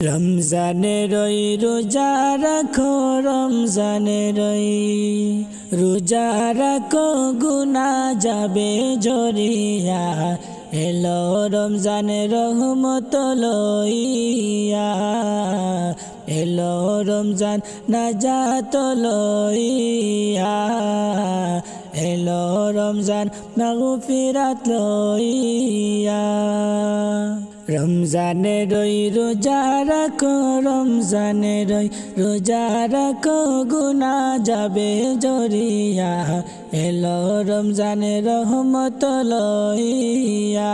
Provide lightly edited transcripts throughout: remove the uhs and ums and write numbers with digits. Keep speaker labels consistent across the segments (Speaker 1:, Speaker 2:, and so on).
Speaker 1: রমজানের রোজা রাখো, রমজানের রোজা রাখো, গুনাহ যাবে ঝরিয়া। এলো রমজানের রহমত লইয়া, এলো রমজান নাজাত লইয়া, এলো রমজান মাগফিরাত লইয়া। রমজানের রোজা রাখো, রমজানের রোজা রাখো, গুনাহ যাবে ঝরিয়া। এলো রমজানের রহমত লইয়া,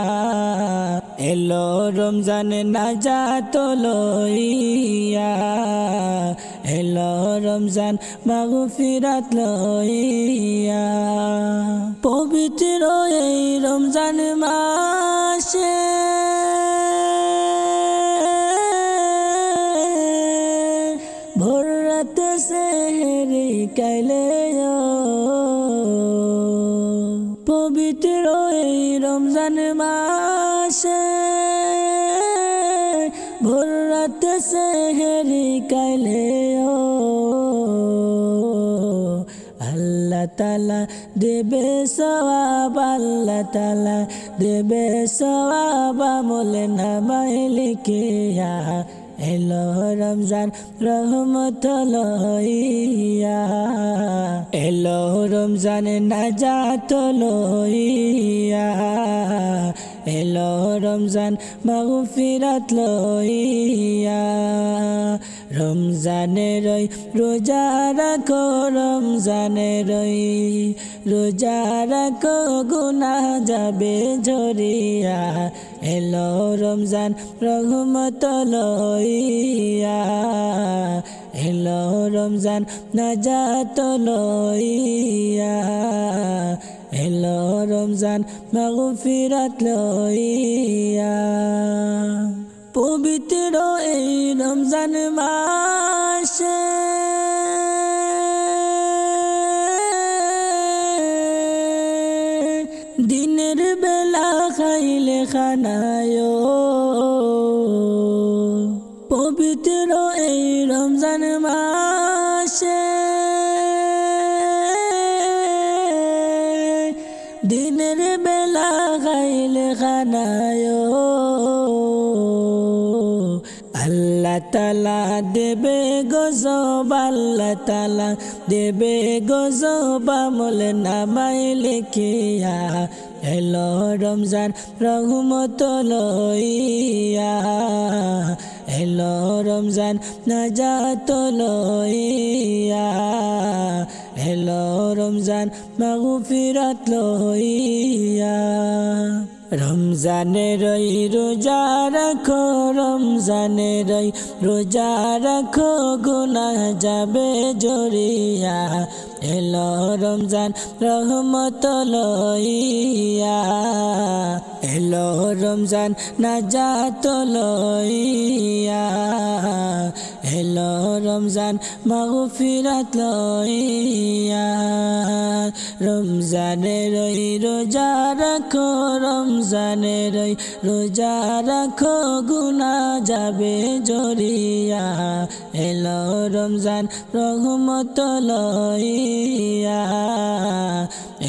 Speaker 1: এলো রমজানের নাজাত লইয়া, এলো রমজান মাগফিরাত লইয়া। পবিত্র এই রমজান মাসে ভোর রাতে সেহরি কাইলে, পবিত্র এই রমজান মাসে ভোর রাতে সেহরি কাইলে, আল্লাহ তাআলা দেবে সওয়াব, আল্লাহ তাআলা দেবে সওয়াব আমলে নামায় লিখিয়া। এলো রমজান রহমত লইয়া, এলো রমজান নাজাত লইয়া, এলো রমজান মাগফিরাত লইয়া। রমজানের রোজা রাখো, রমজানের রোজা রাখো, গুনাহ যাবে ঝরিয়া। এলো রমজান রহমত লইয়া, এলো রমজান নাজাত লইয়া, এলো রমজান মাগফিরাত লইয়া। পবিত্র এই রমজান মাসে দিনের বেলা খাইলে খানায়, পবিত্র এই রমজান মাসে দিনের বেলা খাইলে খানায়, আল্লাহ তাআলা দেবে গজব, আল্লাহ তাআলা দেবে গজব আমলে নামায় লিখিয়া। এলো রমজান রহমত লইয়া, এলো রমজান নাজাত লইয়া, এলো রমজান মাগফিরাত লইয়া। রমজানের রোজা রাখো, রমজানের রোজা রাখো, গুনাহ যাবে ঝরিয়া। এলো রমজান রহমত লইয়া, এলো রমজান নাজাত লইয়া, এলো রমজান মাগফিরাত লইয়া। রমজানের রোজা রাখো, রমজানের রোজা রাখো, গুনাহ যাবে ঝরিয়া। এলো রমজান রহমত লইয়া,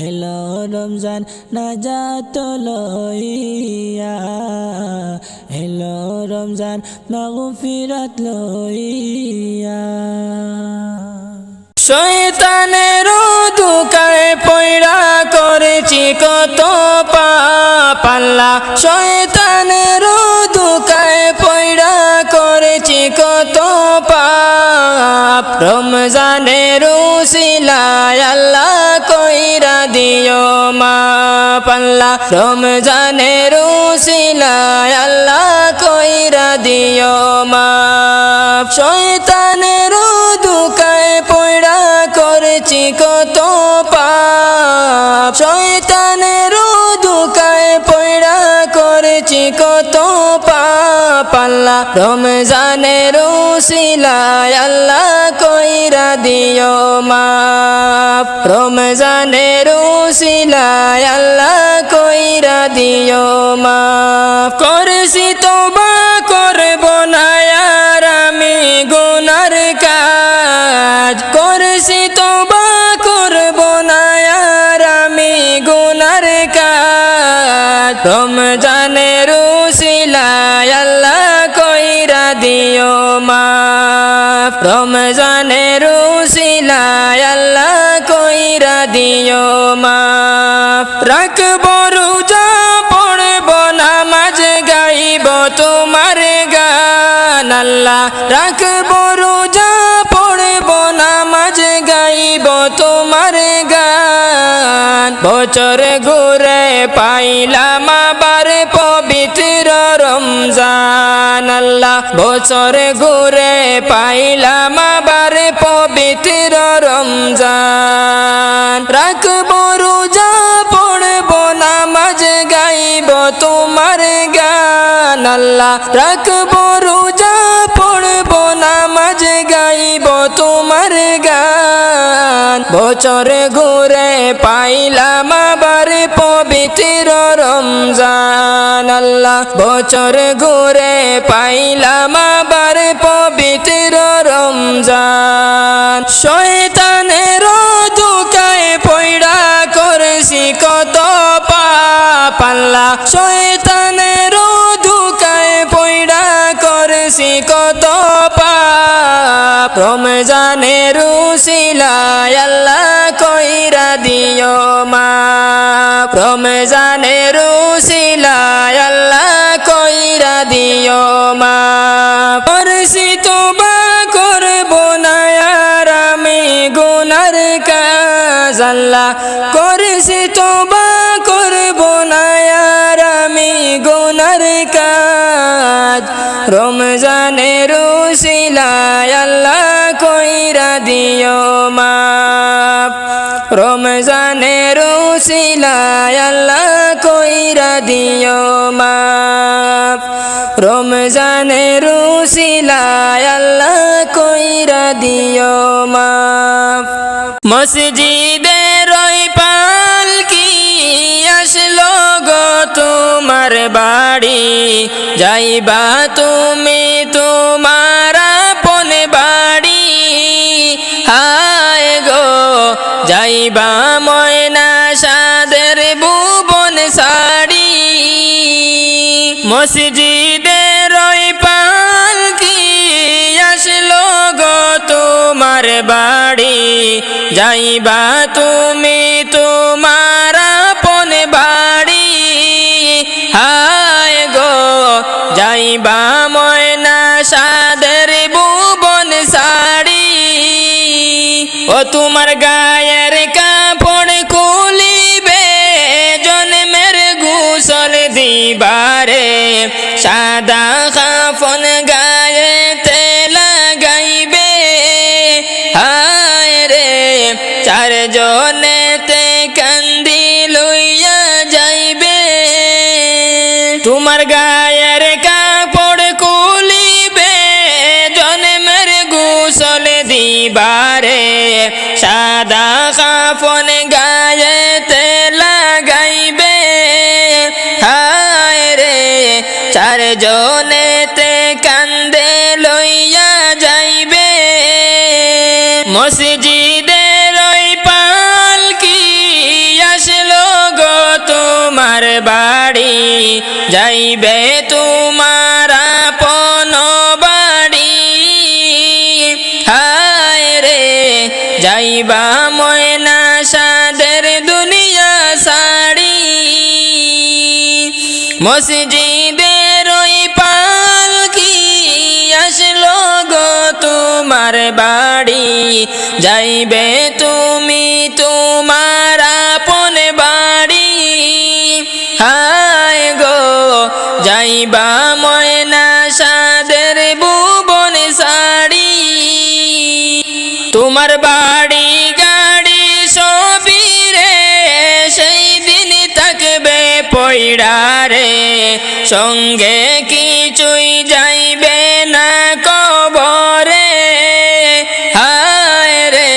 Speaker 1: এলো রমজান নাজাত লইয়া, এলো রমজান মাগফিরাত লইয়া। শয়তানের ধোঁকায় পয়রা করেছি কত পাপ, আল্লাহ শয়তানের ধোঁকায় পয়রা করেছি কত পাপ। রমজানের উসিলায় আল্লাহ কইরা দিও মাপ, আল্লাহ রমজানের উসিলায় আল্লাহ কইরা দিও মাপ। শয়তানের ধোঁকায় পয়রা করেছি কত পাপ, শয়তানের ধোঁকায় পয়রা করেছি কত পাপ। আল্লাহ রমজানের উসিলায় আল্লাহ কইরা দিও মাপ, রমজানের উসিলায় আল্লাহ কইরা দিও মাপ। করেছি তওবা করব না রমজানের উসিলায় আল্লাহ কইরা দিও মাফ। রাখব রোজা পড়ব নামাজ গাইব তোমার গান আল্লাহ। রাখব রোজা পড়ব নামাজ গাইব তোমার গান। বছর ঘুরে পাইলাম আবার পবিত্র রমজান আল্লাহ। বছর ঘুরে পাইলাম আবার পবিত্র রমজান। রাখব রোজা পড়ব নামাজ গাইব তোমার গান আল্লাহ। রাখব রোজা পড়ব নামাজ গাইব তোমার গান। বছর ঘুরে পাইলাম আবার পবিত্র রমজান আল্লাহ। বছর ঘুরে পাইলাম আবার পবিত্র রমজান। শয়তানের ধোঁকায় পয়ড়া করেছি কত পাপ আল্লাহ। শয়তানের ধোঁকায় পয়ড়া করেছি কত পাপ। রমজানের উসিলায় আল্লাহ কইরা দিও মাফ। রমজানের উসিলায় আল্লাহ কইরা দিও মাফ। করছি তোবা করব না আর আমি গুনার কাজ আল্লাহ। করছি তোবা করব না আর আমি গুনার কাজ। রমজানের উসিলায় আল্লাহ কইরা দিও মাফ। রমজানের উসিলায় আল্লাহ কইরা দিও মাফ। রমজানের উসিলায় আল্লাহ কইরা দিও মাফ। মসজিদের ওই পালকি আসলো গো তোমার বাড়ি। যাইবা তুমি তোমার আপন বাড়ি। হায় গো যাইবা ময়না সাদের ভুবন সাড়ি। মসজিদের ওই পালকি আসলো গো তোমার বাড়ি। যাইবা তুমি তোমার আপন বাড়ি। হায় গো যাইবা ময়না সাদের ভুবন সাড়ি। ও তোমার গায়ের কাপড় খুলিবে জন্মের গোসল দিবারে। সাদা কাফন গায়েতে লাগাইবে। হায় রে চারজনেতে কান্দি লইয়া যাইবে। তোমার গায়ের কাপড় খুলিবে জন্মের গোসল দিবারে। সাদা কাফন গায়েতে লাগাইবে। হায় রে চারজনেতে কান্দে লইয়া যাইবে। মসজিদের ওই পালকি আসলো গো তোমার বাড়ি। যাইবে তোমার আপন বাড়ি। হায় রে যাইবা ময়না সাদের দুনিয়া সাড়ি। মসজিদের ওই পালকি আসলো গো তোমার বাড়ি। যাইবে তুমি তোমার আপন বাড়ি। হায় গো যাইবা ময়না সাদের ভুবন সাড়ি। তোমার বাড়ি গাড়ি সবই রে সেই দিন থাকবে পয়ড়া রে। সঙ্গে কিছুই যাইবে না কবরে। হায় রে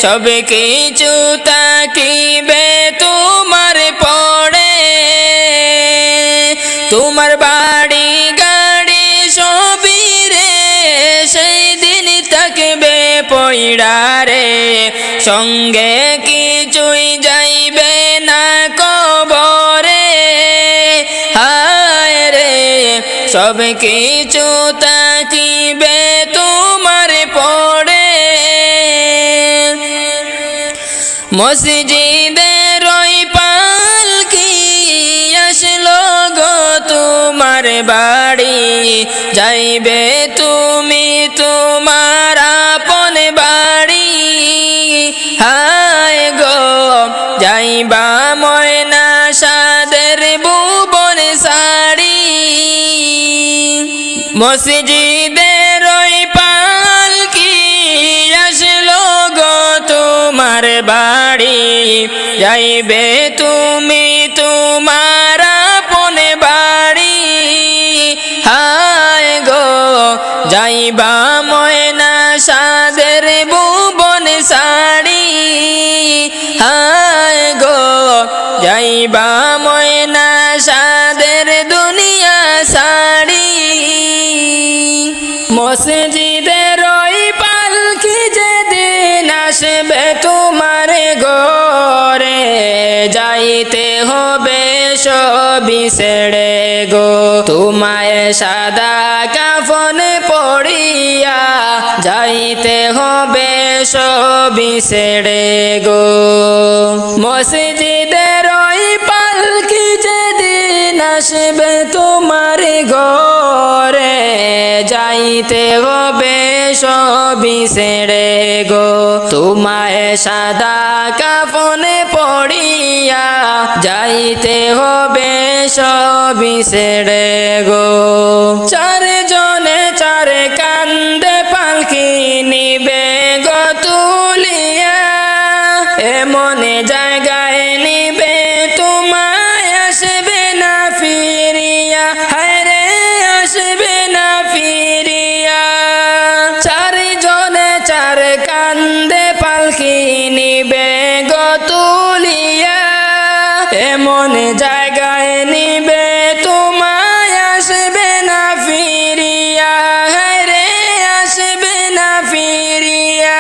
Speaker 1: সব কিছু তাকিবে তোমার পড়ে। তোমার বাড়ি গাড়ি সবই রে সেই দিন থাকবে পয়ড়া রে। সঙ্গে কিছুই যাইবে না কবরে। হায় রে সব কিছু তাকিবে তোমার মসজিদের ওই পালকি আসলো গো তোমার বাড়ি, যাইবে তুমি তোমার আপন বাড়ি। হায় গো যাইবা ময়না সাদের ভুবন সাড়ি, মসজিদের ওই পালকি আসলো গো তোমার বাড়ি, যাইবে তুমি তোমার আপন বাড়ি। হায় গো যাইবা ময়না সাদের ভুবন সাড়ি, হায় গো যাইবা ময়না সাদের দুনিয়া সাড়ি। মসজিদের ওই পালকি যেদিন আসবে তোমার ঘরে, যাইতে হবে সবই ছেড়ে গো, তোমায় সাদা কাফন পড়িয়া যাইতে হবে সবই ছেড়ে গো। মসজিদের ওই পালকি যেদিন আসবে তোমার ঘরে, যাইতে হবে সবই ছেড়ে গো, তোমায় সাদা কাফন পড়িয়া যাইতে হবে সবই ছেড়ে গো। চারজনে চার কান্দে পালকি নিবে গো তুলিয়া, এমন জায়গায় নিবে তোমায় আসবে না ফিরিয়া, হায়রে আসবে না ফিরিয়া। চারজনে চার কান্দে পালকি নিবে গো তুলিয়া, এমন জায়গায় নিবে তোমায় আসবে না ফিরিয়া, হায়রে আসবে না ফিরিয়া।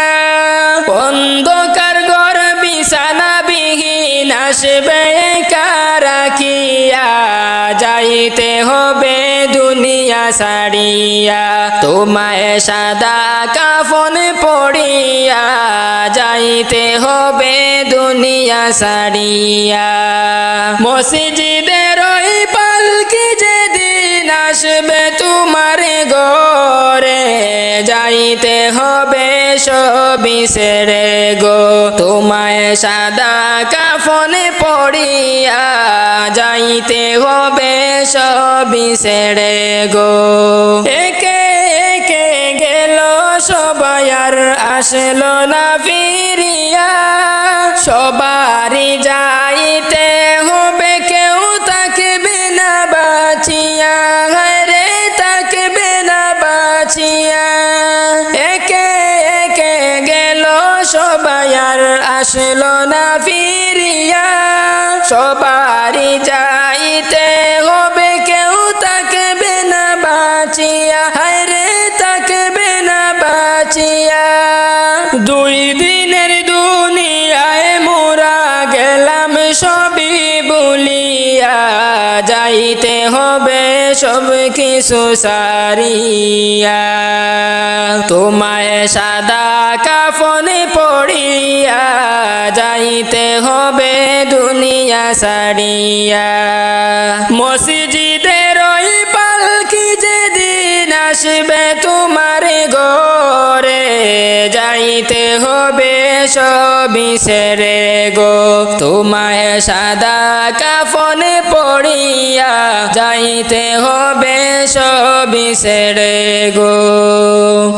Speaker 1: অন্ধকার ঘর বিছানা বিহীন আসবে কারাকিয়া, যাইতে হবে দুনিয়া ছাড়িয়া, তোমায় সাদা কাফন পড়িয়া যাইতে হবে দুনিয়া ছাড়িয়া। মসজিদের ওই পালকি যেদিন আসবে তোমার ঘরে, যাইতে হবে সবই ছেড়ে গো, তোমায় সাদা কাফন পড়িয়া যাইতে হবে সবই ছেড়ে গো। একে একে গেল সবাই আর আসলো না ফিরিয়া, সবারই যাইতে হবে কেউ থাকবে না বাঁচিয়া, রে থাকবে না বাঁচিয়া। একে একে গেল সবাই আর আসলো না ফিরিয়া, সবারই যাইতে হবে কেউ থাকবে না বাঁচিয়া, রে থাকবে না বাঁচিয়া। দুই দিনের দুনিয়ায় মোরা গেলাম সবই বলিয়া, যাইতে হবে সব কিছু সারিয়া, তোমায় সাদা কাফন পড়িয়া যাইতে হবে দুনিয়া ছাড়িয়া। মসজিদের ওই পালকি যেদিন আসবে তোমার ঘরে, যাইতে হবে সবই ছেড়ে গো, তোমায় সাদা কাফন পড়িয়া যাইতে হবে সবই ছেড়ে গো।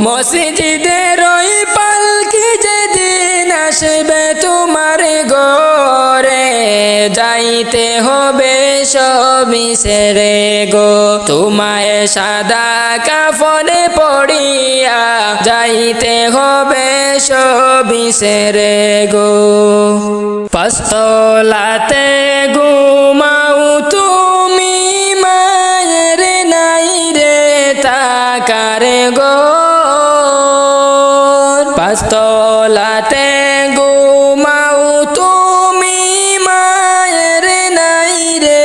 Speaker 1: মসজিদের ওই পালকি যেদিন আসবে তোমার ঘরে, যাইতে হবে সবই ছেড়ে গো, তোমায় সাদা কাফন পড়িয়া যাইতে হবে সবই ছেড়ে গো। পাঁচতলাতে ঘুমাও তুমি মায়ের নাই রে থাকার গো, পাঁচতলাতে ঘুমাও তুমি মায়ের নাই রে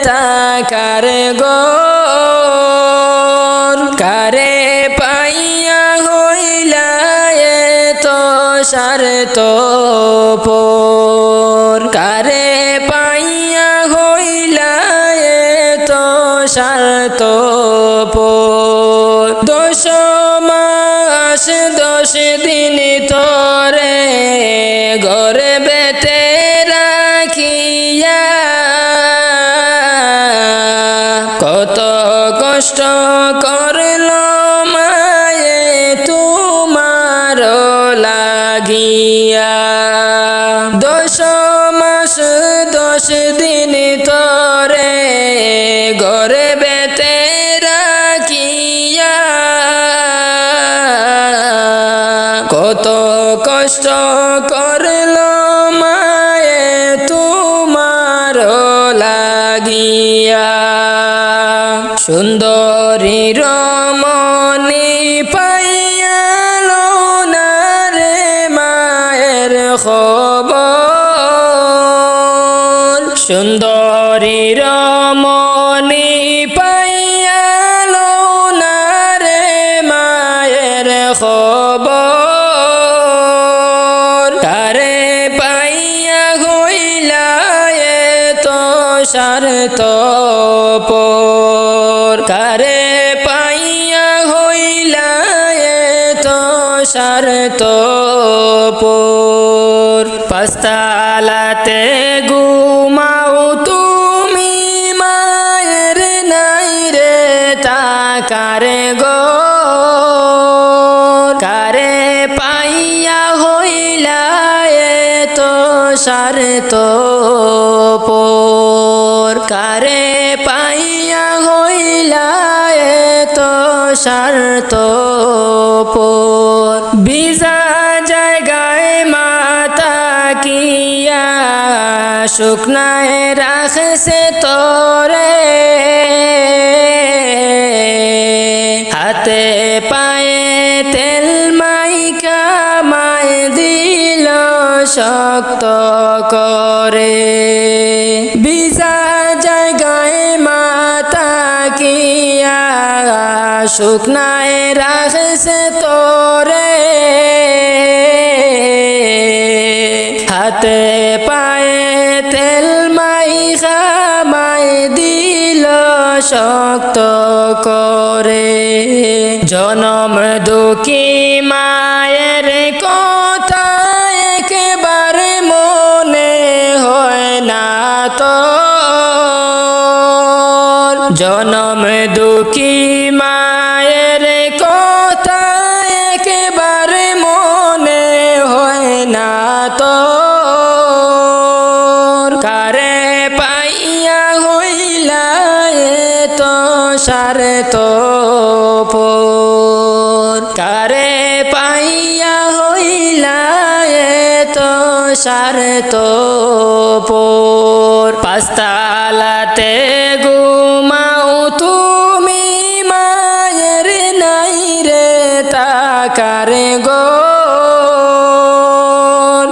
Speaker 1: থাকার গো। কারে পাইয়া হইলা এত স্বার্থ পর কারে পাইয়া হইলা এত স্বার্থ পর 10 মাস 10 দিন তোরে গর্ভেতে রাখিয়া কত কষ্ট করল মায়ে তোমার লাগিয়া 10 মাস 10 দিন তোরে গর্ভেতে রাখিয়া কত কষ্ট করল মায়ে তোমার লাগিয়া সুন্দরী রমণী পাইয়াল না রে মায়ের খবর সুন্দরী রমণী পাইয়াল না রে মায়ের খবর কারে পাইয়া হইলা এত স্বার্থ পর কারে পাইয়া হইলা এত স্বার্থ পর পাঁচতলাতে ঘুমাও তুমি মায়ের নাই রে টাকার ঘর কারে পাইয়া হইলা এত স্বার্থ পর কারে পাইয়া হইলা এত স্বার্থ পর ভিজা জায়গায় মাতা কিয়া শুকনায় রাখছে তোরে হাতে পায়ে তেল মাইকা মায় দিল শক্ত করে ভিজা জায়গায় মাতা কিয়া শুকনায় রাখছে তোরে হাতে পায়ে তেল মাইখা মায় দিল শক্ত করে জনম দুঃখী মায়ের কথা একেবারে মনে হয় না তো জনম দুঃখী মায়ের কথা একেবারে মনে হয় না তো কারে পাইয়া হইলা এত স্বার্থ পর কারে পাইয়া হইলা এত স্বার্থ পর পাঁচতলাতে ঘুমাও তুমি মায়ের নাই রে টাকার ঘর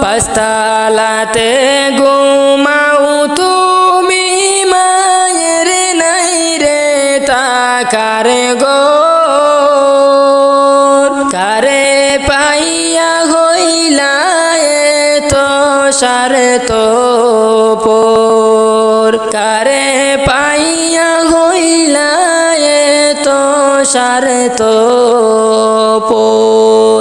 Speaker 1: পাঁচতলাতে ঘুমাও তুমি মায়ের নাই রে টাকার ঘর কারে পাইয়া হইলা এত স্বার্থ পর কারে পাইয়া হইলা এত স্বার্থ পর।